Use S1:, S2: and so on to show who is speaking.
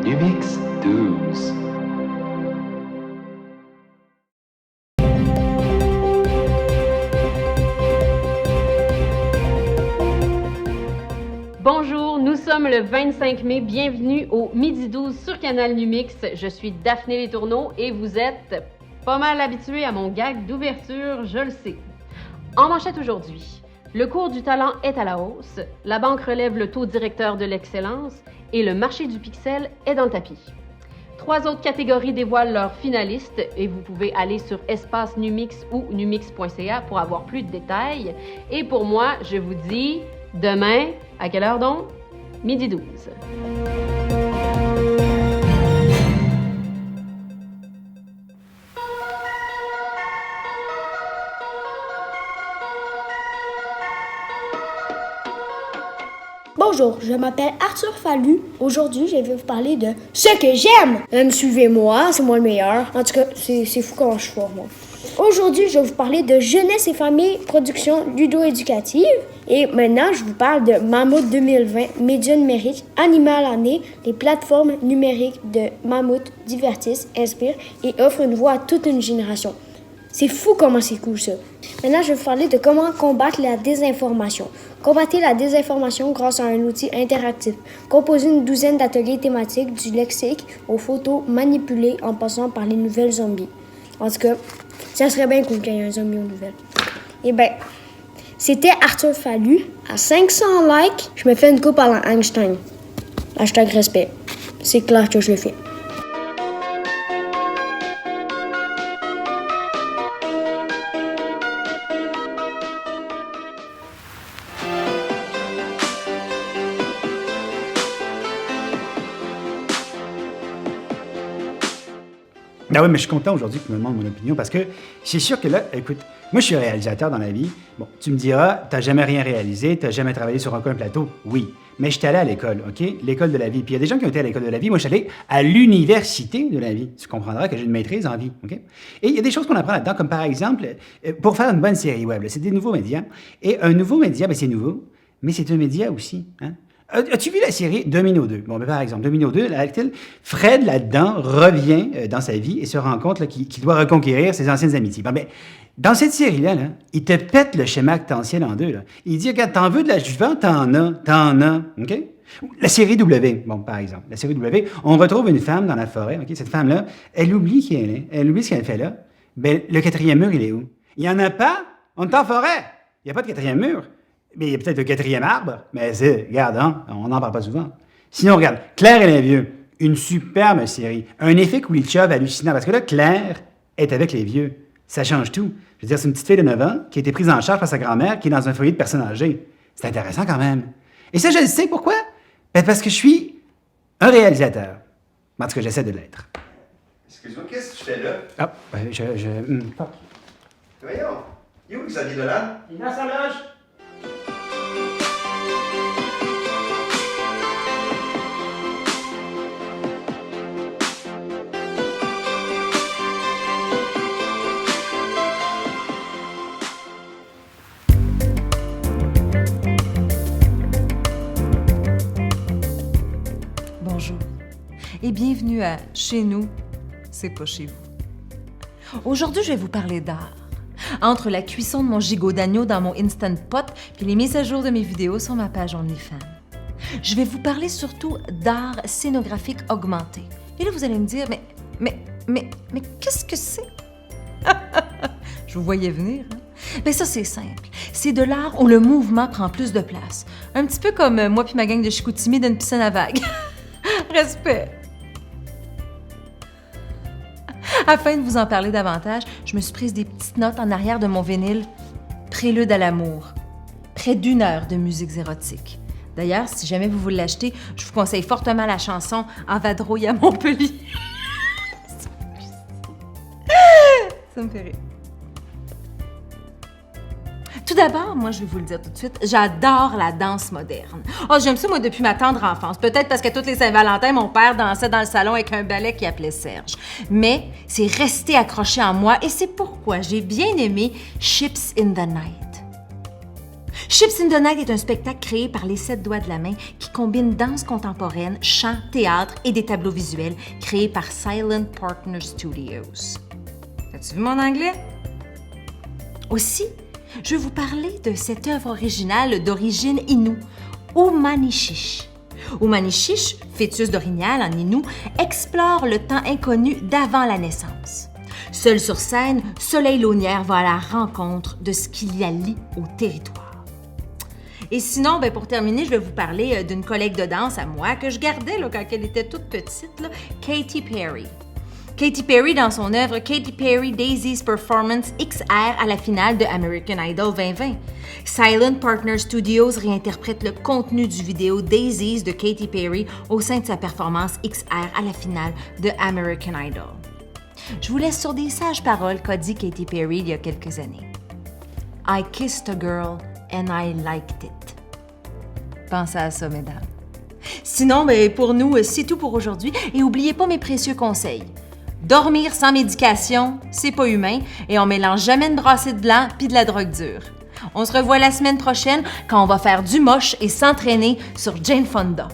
S1: Numix 12.
S2: Bonjour, nous sommes le 25 mai. Bienvenue au Midi 12 sur Canal Numix. Je suis Daphné Letourneau et vous êtes pas mal habitués à mon gag d'ouverture, je le sais. En manchette aujourd'hui, le cours du talent est à la hausse, la banque relève le taux directeur de l'excellence et le marché du pixel est dans le tapis. 3 autres catégories dévoilent leurs finalistes et vous pouvez aller sur Espace Numix ou numix.ca pour avoir plus de détails. Et pour moi, je vous dis demain, à quelle heure donc? Midi 12.
S3: Bonjour, je m'appelle Arthur Fallu. Aujourd'hui, je vais vous parler de ce que j'aime. Suivez-moi, c'est moi le meilleur. En tout cas, c'est fou comment je suis fort, moi. Aujourd'hui, je vais vous parler de Jeunesse et Famille, production ludo-éducative. Et maintenant, je vous parle de Mammouth 2020, médias numériques, animés à l'année. Les plateformes numériques de Mammouth divertissent, inspirent et offrent une voix à toute une génération. C'est fou comment c'est cool, ça. Maintenant, je vais vous parler de comment combattre la désinformation. Combattez la désinformation grâce à un outil interactif. Composez une douzaine d'ateliers thématiques du lexique aux photos manipulées en passant par les nouvelles zombies. En tout cas, ça serait bien cool qu'il y ait un zombie aux nouvelles. Eh bien, c'était Arthur Fallu. À 500 likes, je me fais une coupe à Einstein. Hashtag respect. C'est clair que je le fais.
S4: Ah oui, mais je suis content aujourd'hui que tu me demandes mon opinion parce que c'est sûr que là, écoute, moi je suis réalisateur dans la vie. Bon, tu me diras, t'as jamais rien réalisé, t'as jamais travaillé sur un plateau. Oui, mais je suis allé à l'école, OK? L'école de la vie. Puis il y a des gens qui ont été à l'école de la vie. Moi, je suis allé à l'université de la vie. Tu comprendras que j'ai une maîtrise en vie, OK? Et il y a des choses qu'on apprend là-dedans, comme par exemple, pour faire une bonne série web, là, c'est des nouveaux médias. Et un nouveau média, ben, c'est nouveau, mais c'est un média aussi, hein? As-tu vu la série Domino 2? Bon, ben, par exemple, Domino 2, Fred, là-dedans, revient dans sa vie et se rend compte qu'il doit reconquérir ses anciennes amitiés. Bon, ben, dans cette série-là, il te pète le schéma actentiel en deux. Là. Il dit, regarde, t'en veux de la juvence, t'en as, OK? La série W, bon, par exemple, la série W, on retrouve une femme dans la forêt, OK? Cette femme-là, elle oublie qui elle est, elle oublie ce qu'elle fait là. Ben, le 4e mur, il est où? Il n'y en a pas? On est en forêt! Il n'y a pas de 4e mur. Mais il y a peut-être le 4e arbre, mais regarde, hein, on n'en parle pas souvent. Sinon, regarde, Claire et les vieux, une superbe série. Un effet Kulitchov hallucinant, parce que là, Claire est avec les vieux. Ça change tout. Je veux dire, c'est une petite fille de 9 ans qui a été prise en charge par sa grand-mère qui est dans un foyer de personnes âgées. C'est intéressant quand même. Et ça, je le sais, pourquoi? Ben, parce que je suis un réalisateur. En tout cas, j'essaie de l'être.
S5: Excuse-moi, qu'est-ce que tu fais là?
S4: Ah, ben,
S5: Voyons, il est où Xavier Dolan?
S4: Il est dans sa loge.
S6: Bonjour et bienvenue à Chez nous, c'est pas chez vous. Aujourd'hui, je vais vous parler d'art. Entre la cuisson de mon gigot d'agneau dans mon Instant Pot puis les mises à jour de mes vidéos sur ma page OnlyFans. Je vais vous parler surtout d'art scénographique augmenté. Et là, vous allez me dire, mais qu'est-ce que c'est? Je vous voyais venir, hein? Ben ça, c'est simple. C'est de l'art où le mouvement prend plus de place. Un petit peu comme moi puis ma gang de Chicoutimi d'une piscine à vagues. Respect. Afin de vous en parler davantage, je me suis prise des petites notes en arrière de mon vinyle Prélude à l'amour. Près d'1 heure de musiques érotiques. D'ailleurs, si jamais vous voulez l'acheter, je vous conseille fortement la chanson En vadrouille à Montpellier. Ça me fait rire. Tout d'abord, moi, je vais vous le dire tout de suite, j'adore la danse moderne. Oh, j'aime ça, moi, depuis ma tendre enfance. Peut-être parce que toutes les Saint-Valentin, mon père dansait dans le salon avec un ballet qu'il appelait Serge. Mais c'est resté accroché en moi et c'est pourquoi j'ai bien aimé Ships in the Night. Chips in the Night est un spectacle créé par les 7 doigts de la main qui combine danse contemporaine, chant, théâtre et des tableaux visuels créés par Silent Partner Studios. As-tu vu mon anglais? Aussi, je vais vous parler de cette œuvre originale d'origine Innu, Umanishish. Umanishish, fœtus d'orignal en Innu, explore le temps inconnu d'avant la naissance. Seul sur scène, Soleil Launière va à la rencontre de ce qu'il y a lie au territoire. Et sinon, pour terminer, je vais vous parler d'une collègue de danse à moi que je gardais quand elle était toute petite, Katy Perry. Katy Perry, dans son œuvre Katy Perry Daisy's Performance XR à la finale de American Idol 2020. Silent Partner Studios réinterprète le contenu du vidéo Daisy's de Katy Perry au sein de sa performance XR à la finale de American Idol. Je vous laisse sur des sages paroles qu'a dit Katy Perry il y a quelques années. I kissed a girl and I liked it. Pensez à ça, mesdames. Sinon, pour nous, c'est tout pour aujourd'hui. Et n'oubliez pas mes précieux conseils. Dormir sans médication, c'est pas humain et on mélange jamais une brassée de blanc puis de la drogue dure. On se revoit la semaine prochaine quand on va faire du moche et s'entraîner sur Jane Fonda.